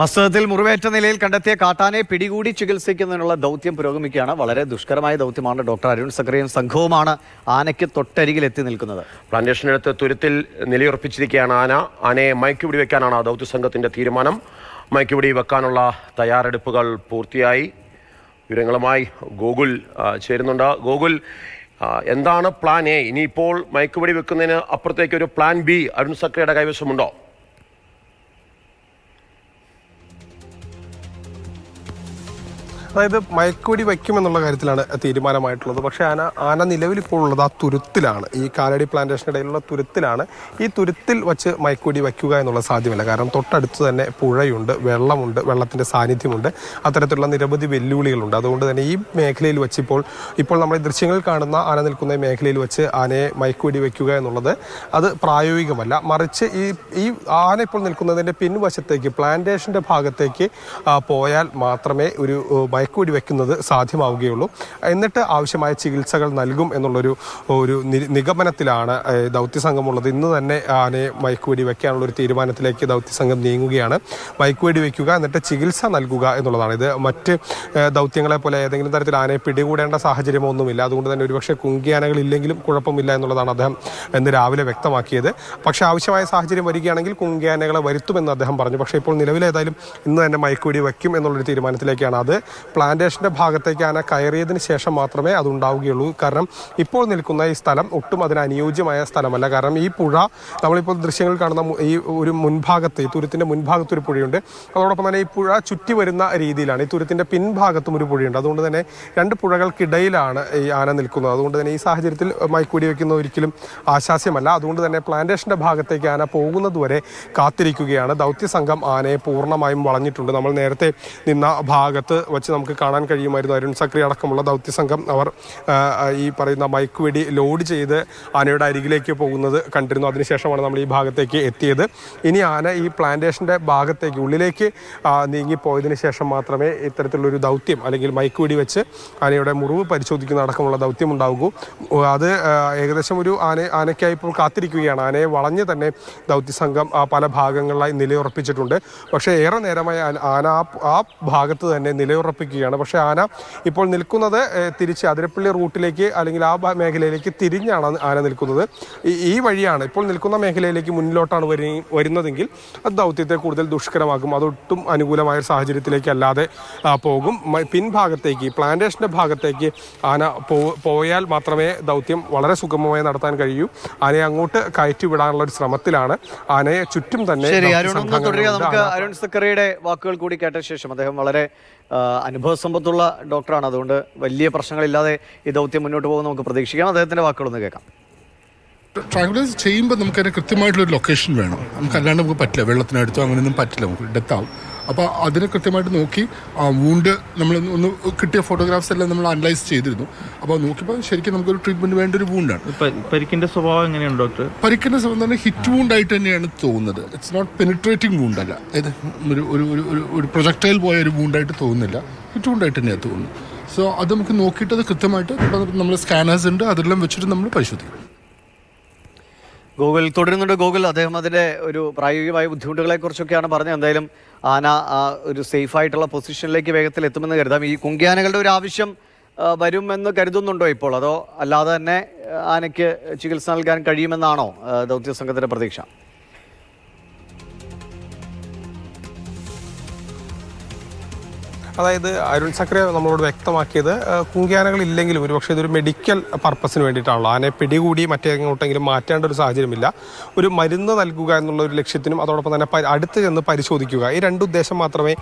മസ്തകത്തിൽ മുറിവേറ്റ നിലയിൽ കണ്ടെത്തിയ കാട്ടാനെ പിടികൂടി ചികിത്സിക്കുന്നതിനുള്ള ദൗത്യം പുരോഗമിക്കുകയാണ്. വളരെ ദുഷ്കരമായ ദൗത്യമാണ്. ഡോക്ടർ അരുൺ സക്രിയയും സംഘവുമാണ് ആനയ്ക്ക് തൊട്ടരികിൽ എത്തി നിൽക്കുന്നത്. പ്ലാന്റേഷനടുത്ത് തുരുത്തിൽ നിലയുറപ്പിച്ചിരിക്കുകയാണ് ആനയെ മയക്കുപിടി വെക്കാനാണ് ദൗത്യ സംഘത്തിന്റെ തീരുമാനം. മയക്കുപിടി വെക്കാനുള്ള തയ്യാറെടുപ്പുകൾ പൂർത്തിയായി. വിവരങ്ങളുമായി ഗോകുൽ ചേരുന്നുണ്ട്. ഗോകുൽ, എന്താണ് പ്ലാൻ എ? ഇനിയിപ്പോൾ മയക്കുപിടി വെക്കുന്നതിന് അപ്പുറത്തേക്ക് ഒരു പ്ലാൻ ബി അരുൺ സക്രിയയുടെ കൈവശമുണ്ടോ? അതായത് മയക്കുവെടി വയ്ക്കുമെന്നുള്ള കാര്യത്തിലാണ് തീരുമാനമായിട്ടുള്ളത്. പക്ഷേ ആന നിലവിലിപ്പോൾ ഉള്ളത് ആ തുരുത്തിലാണ്, ഈ കാലടി പ്ലാന്റേഷന് ഇടയിലുള്ള തുരുത്തിലാണ്. ഈ തുരുത്തിൽ വച്ച് മയക്കുവെടി വയ്ക്കുക എന്നുള്ളത് സാധ്യമല്ല. കാരണം തൊട്ടടുത്ത് തന്നെ പുഴയുണ്ട്, വെള്ളമുണ്ട്, വെള്ളത്തിൻ്റെ സാന്നിധ്യമുണ്ട്, അത്തരത്തിലുള്ള നിരവധി വെല്ലുവിളികളുണ്ട്. അതുകൊണ്ട് തന്നെ ഈ മേഖലയിൽ വെച്ച് ഇപ്പോൾ നമ്മൾ ഈ ദൃശ്യങ്ങളിൽ കാണുന്ന ആന നിൽക്കുന്ന മേഖലയിൽ വെച്ച് ആനയെ മയക്കുവെടി വയ്ക്കുക എന്നുള്ളത് അത് പ്രായോഗികമല്ല. മറിച്ച് ഈ ആന ഇപ്പോൾ നിൽക്കുന്നതിൻ്റെ പിൻവശത്തേക്ക് പ്ലാന്റേഷൻ്റെ ഭാഗത്തേക്ക് പോയാൽ മാത്രമേ ഒരു മയക്കുവെടി വെക്കുന്നത് സാധ്യമാവുകയുള്ളൂ. എന്നിട്ട് ആവശ്യമായ ചികിത്സകൾ നൽകും എന്നുള്ളൊരു നിഗമനത്തിലാണ് ദൗത്യസംഘമുള്ളത്. ഇന്ന് തന്നെ ആനയെ മയക്കുവെടി വെക്കാനുള്ളൊരു തീരുമാനത്തിലേക്ക് ദൗത്യസംഘം നീങ്ങുകയാണ്. മയക്കുവെടി വെക്കുക, എന്നിട്ട് ചികിത്സ നൽകുക എന്നുള്ളതാണ്. ഇത് മറ്റ് ദൗത്യങ്ങളെ പോലെ ഏതെങ്കിലും തരത്തിൽ ആനയെ പിടികൂടേണ്ട സാഹചര്യമൊന്നുമില്ല. അതുകൊണ്ട് തന്നെ ഒരുപക്ഷെ കുങ്കിയാനകൾ ഇല്ലെങ്കിലും കുഴപ്പമില്ല എന്നുള്ളതാണ് അദ്ദേഹം ഇന്ന് രാവിലെ വ്യക്തമാക്കിയത്. പക്ഷേ ആവശ്യമായ സാഹചര്യം വരികയാണെങ്കിൽ കുങ്കിയാനകളെ വരുത്തുമെന്ന് അദ്ദേഹം പറഞ്ഞു. പക്ഷേ ഇപ്പോൾ നിലവിലേതായാലും ഇന്ന് തന്നെ മയക്കുവെടി വയ്ക്കും എന്നുള്ളൊരു തീരുമാനത്തിലേക്കാണ്. അത് പ്ലാന്റേഷൻ്റെ ഭാഗത്തേക്ക് ആന കയറിയതിന് ശേഷം മാത്രമേ അതുണ്ടാവുകയുള്ളൂ. കാരണം ഇപ്പോൾ നിൽക്കുന്ന ഈ സ്ഥലം ഒട്ടും അതിന് അനുയോജ്യമായ സ്ഥലമല്ല. കാരണം ഈ പുഴ നമ്മളിപ്പോൾ ദൃശ്യങ്ങൾ കാണുന്ന ഈ ഒരു മുൻഭാഗത്ത്, ഈ തുരുത്തിൻ്റെ മുൻഭാഗത്ത് ഒരു പുഴയുണ്ട്. അതോടൊപ്പം തന്നെ ഈ പുഴ ചുറ്റി വരുന്ന രീതിയിലാണ്. ഈ തുരുത്തിൻ്റെ പിൻഭാഗത്തും ഒരു പുഴയുണ്ട്. അതുകൊണ്ട് തന്നെ രണ്ട് പുഴകൾക്കിടയിലാണ് ഈ ആന നിൽക്കുന്നത്. അതുകൊണ്ട് തന്നെ ഈ സാഹചര്യത്തിൽ മയക്കുവെടി വയ്ക്കുന്നത് ഒരിക്കലും ആശാസ്യമല്ല. അതുകൊണ്ട് തന്നെ പ്ലാന്റേഷൻ്റെ ഭാഗത്തേക്ക് ആന പോകുന്നതുവരെ കാത്തിരിക്കുകയാണ്. ദൗത്യസംഘം ആനയെ പൂർണ്ണമായും വളഞ്ഞിട്ടുണ്ട്. നമ്മൾ നേരത്തെ നിന്ന ഭാഗത്ത് വച്ച് നമുക്ക് കാണാൻ കഴിയുമായിരുന്നു. അരുൺ സക്രി അടക്കമുള്ള ദൗത്യസംഘം അവർ ഈ പറയുന്ന മയക്കുവെടി ലോഡ് ചെയ്ത് ആനയുടെ അരികിലേക്ക് പോകുന്നത് കണ്ടിരുന്നു. അതിനുശേഷമാണ് നമ്മൾ ഈ ഭാഗത്തേക്ക് എത്തിയത്. ഇനി ആന ഈ പ്ലാന്റേഷൻ്റെ ഭാഗത്തേക്ക് ഉള്ളിലേക്ക് നീങ്ങിപ്പോയതിനു ശേഷം മാത്രമേ ഇത്തരത്തിലുള്ളൊരു ദൗത്യം അല്ലെങ്കിൽ മയക്കുവെടി വെച്ച് ആനയുടെ മുറിവ് പരിശോധിക്കുന്ന അടക്കമുള്ള ദൗത്യം ഉണ്ടാകൂ. അത് ഏകദേശം ഒരു ആനയ്ക്കായി ഇപ്പോൾ കാത്തിരിക്കുകയാണ്. ആനയെ വളഞ്ഞ് തന്നെ ദൗത്യസംഘം പല ഭാഗങ്ങളിലായി നിലയുറപ്പിച്ചിട്ടുണ്ട്. പക്ഷേ ഏറെ നേരമായി ആന ആ ഭാഗത്ത് തന്നെ നിലയുറപ്പിക്കുകയാണ്. പക്ഷേ ആന ഇപ്പോൾ നിൽക്കുന്നത് തിരിച്ച് അതിരപ്പള്ളി റൂട്ടിലേക്ക് അല്ലെങ്കിൽ ആ മേഖലയിലേക്ക് തിരിഞ്ഞാണ് ആന നിൽക്കുന്നത്. ഈ വഴിയാണ് ഇപ്പോൾ നിൽക്കുന്ന മേഖലയിലേക്ക് മുന്നിലോട്ടാണ് വരുന്നതെങ്കിൽ അത് ദൗത്യത്തെ കൂടുതൽ ദുഷ്കരമാക്കും. അതൊട്ടും അനുകൂലമായ സാഹചര്യത്തിലേക്ക് അല്ലാതെ പോകും. പിൻഭാഗത്തേക്ക് പ്ലാന്റേഷൻ്റെ ഭാഗത്തേക്ക് ആന പോയാൽ മാത്രമേ ദൗത്യം വളരെ സുഗമമായി നടത്താൻ കഴിയൂ. ആനയെ അങ്ങോട്ട് കയറ്റിവിടാനുള്ള ഒരു ശ്രമത്തിലാണ്. ആനയെ ചുറ്റും തന്നെ നമുക്ക് അരുൺ സക്രിയയുടെ വാക്കുകൾ കൂടി കേട്ട ശേഷം, അദ്ദേഹം വളരെ അനുഭവ സമ്പത്തുള്ള ഡോക്ടറാണ്. അതുകൊണ്ട് വലിയ പ്രശ്നങ്ങളില്ലാതെ ഈ ദൗത്യം മുന്നോട്ട് പോകുന്ന നമുക്ക് പ്രതീക്ഷിക്കാം. അദ്ദേഹത്തിന്റെ വാക്കുകളൊന്ന് കേൾക്കാം. ട്രാങ്കുലൈസ് ചെയ്യുമ്പോൾ നമുക്കതിന് കൃത്യമായിട്ടുള്ളൊരു ലൊക്കേഷൻ വേണം. നമുക്കല്ലാണ്ട് നമുക്ക് പറ്റില്ല, വെള്ളത്തിനടുത്തോ അങ്ങനെയൊന്നും പറ്റില്ല, നമുക്ക് ഡെത്താവും. അപ്പോൾ അതിനെ കൃത്യമായിട്ട് നോക്കി വൂണ്ട് നമ്മൾ ഒന്ന് കിട്ടിയ ഫോട്ടോഗ്രാഫ്സ് എല്ലാം നമ്മൾ അനലൈസ് ചെയ്തിരുന്നു. അപ്പോൾ നോക്കിയപ്പോൾ ശരിക്കും നമുക്കൊരു ട്രീറ്റ്മെൻറ്റ് വേണ്ട ഒരു വൂണ്ടാണ്. പരിക്കിൻ്റെ സ്വഭാവം എങ്ങനെയാണ് ഡോക്ടർ? പരിക്കിൻ്റെ സ്വഭാവം തന്നെ ഹിറ്റ് വൂണ്ടായിട്ട് തന്നെയാണ് തോന്നുന്നത്. It's not penetrating വൂണ്ടല്ല. അതായത് ഒരു പ്രൊജക്ടൈൽ പോയ ഒരു വൂണ്ടായിട്ട് തോന്നുന്നില്ല, ഹിറ്റ് വൂണ്ടായിട്ട് തന്നെയാണ് തോന്നുന്നത്. സോ അത് നമുക്ക് നോക്കിയിട്ട് അത് കൃത്യമായിട്ട് നമ്മൾ സ്കാനേഴ്സ് ഉണ്ട്, അതെല്ലാം വെച്ചിട്ട് നമ്മൾ പരിശോധിക്കും. ഗൂഗിൾ തുടരുന്നുണ്ട്. ഗൂഗിൾ അദ്ദേഹം അതിൻ്റെ ഒരു പ്രായോഗികമായ ബുദ്ധിമുട്ടുകളെ കുറിച്ചൊക്കെയാണ് പറഞ്ഞത്. എന്തായാലും ആന ഒരു സേഫായിട്ടുള്ള പൊസിഷനിലേക്ക് വേഗത്തിൽ എത്തുമെന്ന് കരുതാം. ഈ കുങ്കിയാനകളുടെ ഒരു ആവശ്യം വരുമെന്ന് കരുതുന്നുണ്ടോ ഇപ്പോൾ, അതോ അല്ലാതെ തന്നെ ആനയ്ക്ക് ചികിത്സ നൽകാൻ കഴിയുമെന്നാണോ ദൗത്യസംഘത്തിൻ്റെ പ്രതീക്ഷ? അതായത് അരുൺ സക്രിയ നമ്മളോട് വ്യക്തമാക്കിയത് കുങ്കിയാനകൾ ഇല്ലെങ്കിലും ഒരുപക്ഷെ ഇതൊരു മെഡിക്കൽ പർപ്പസിന് വേണ്ടിയിട്ടാണല്ലോ. ആനയെ പിടികൂടി മറ്റെങ്ങോട്ടെങ്കിലും മാറ്റേണ്ട ഒരു സാഹചര്യമില്ല. ഒരു മരുന്ന് നൽകുക എന്നുള്ള ഒരു ലക്ഷ്യത്തിനും അതോടൊപ്പം തന്നെ അടുത്ത് ചെന്ന് പരിശോധിക്കുക, ഈ രണ്ട് ഉദ്ദേശം മാത്രമേ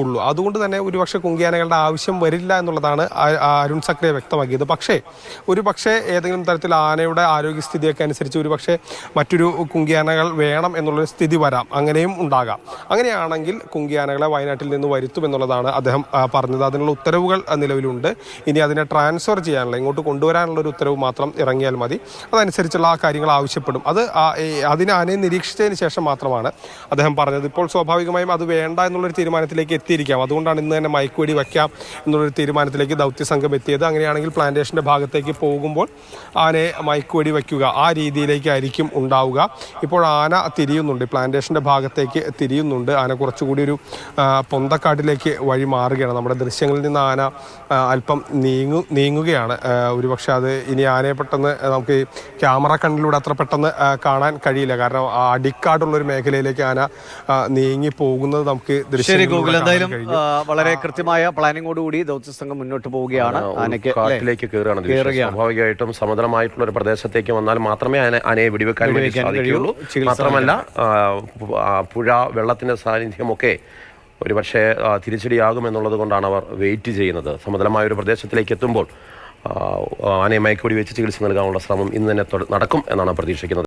ഉള്ളൂ. അതുകൊണ്ട് തന്നെ ഒരുപക്ഷെ കുങ്കിയാനകളുടെ ആവശ്യം വരില്ല എന്നുള്ളതാണ് അരുൺ സക്രിയ വ്യക്തമാക്കിയത്. പക്ഷേ ഏതെങ്കിലും തരത്തിൽ ആനയുടെ ആരോഗ്യസ്ഥിതിയൊക്കെ അനുസരിച്ച് ഒരുപക്ഷെ മറ്റൊരു കുങ്കിയാനകൾ വേണം എന്നുള്ളൊരു സ്ഥിതി വരാം, അങ്ങനെയും ഉണ്ടാകാം. അങ്ങനെയാണെങ്കിൽ കുങ്കിയാനകളെ വയനാട്ടിൽ നിന്ന് വരുത്തുമെന്നുള്ളതാണ് അദ്ദേഹം പറഞ്ഞത്. അതിനുള്ള ഉത്തരവുകൾ നിലവിലുണ്ട്. ഇനി അതിനെ ട്രാൻസ്ഫർ ചെയ്യാനുള്ള, ഇങ്ങോട്ട് കൊണ്ടുവരാനുള്ള ഒരു ഉത്തരവ് മാത്രം ഇറങ്ങിയാൽ മതി. അതനുസരിച്ചുള്ള ആ കാര്യങ്ങൾ ആവശ്യപ്പെടും. അതിനെ ആനയെ നിരീക്ഷിച്ചതിന് ശേഷം മാത്രമാണ് അദ്ദേഹം പറഞ്ഞത്. ഇപ്പോൾ സ്വാഭാവികമായും അത് വേണ്ട എന്നുള്ളൊരു തീരുമാനത്തിലേക്ക് എത്തിയിരിക്കാം. അതുകൊണ്ടാണ് ഇന്ന് തന്നെ മയക്കുവെടി വയ്ക്കാം എന്നുള്ളൊരു തീരുമാനത്തിലേക്ക് ദൗത്യസംഘം എത്തിയത്. അങ്ങനെയാണെങ്കിൽ പ്ലാന്റേഷൻ്റെ ഭാഗത്തേക്ക് പോകുമ്പോൾ ആനയെ മയക്കുവെടി വയ്ക്കുക, ആ രീതിയിലേക്കായിരിക്കും ഉണ്ടാവുക. ഇപ്പോൾ ആന തിരിയുന്നുണ്ട്, പ്ലാന്റേഷൻ്റെ ഭാഗത്തേക്ക് തിരിയുന്നുണ്ട്. ആന കുറച്ചുകൂടി ഒരു പൊന്തക്കാട്ടിലേക്ക് വഴി മാറുകയാണ്. നമ്മുടെ ദൃശ്യങ്ങളിൽ നിന്ന് ആന അല്പം നീങ്ങുകയാണ്. ഒരുപക്ഷെ അത് ഇനി ആനയെ പെട്ടെന്ന് നമുക്ക് ക്യാമറ കണ്ണിലൂടെ അത്ര പെട്ടെന്ന് കാണാൻ കഴിയില്ല. കാരണം അടിക്കാടുള്ളൊരു മേഖലയിലേക്ക് ആന നീങ്ങി പോകുന്നത് നമുക്ക് എന്തായാലും വളരെ കൃത്യമായ പ്ലാനിങ്ങോടുകൂടി ദൗത്യസംഘം മുന്നോട്ട് പോവുകയാണ്. ആനയ്ക്ക് കാട്ടിലേക്ക് കയറുകയാണ്. സ്വാഭാവികമായിട്ടും സമതലമായിട്ടുള്ള ഒരു പ്രദേശത്തേക്ക് വന്നാൽ മാത്രമേ ആനയെ വെടിവെക്കാൻ സാധിക്കുകയുള്ളൂ. മാത്രമല്ല പുഴ, വെള്ളത്തിന്റെ സാന്നിധ്യമൊക്കെ ഒരുപക്ഷെ തിരിച്ചടിയാകുമെന്നുള്ളത് കൊണ്ടാണ് അവർ വെയിറ്റ് ചെയ്യുന്നത്. സമതലമായ ഒരു പ്രദേശത്തിലേക്ക് എത്തുമ്പോൾ ആനയെ മയക്കുവെടി വെച്ച് ചികിത്സ നൽകാനുള്ള ശ്രമം ഇന്ന് തന്നെ നടക്കും എന്നാണ് പ്രതീക്ഷിക്കുന്നത്.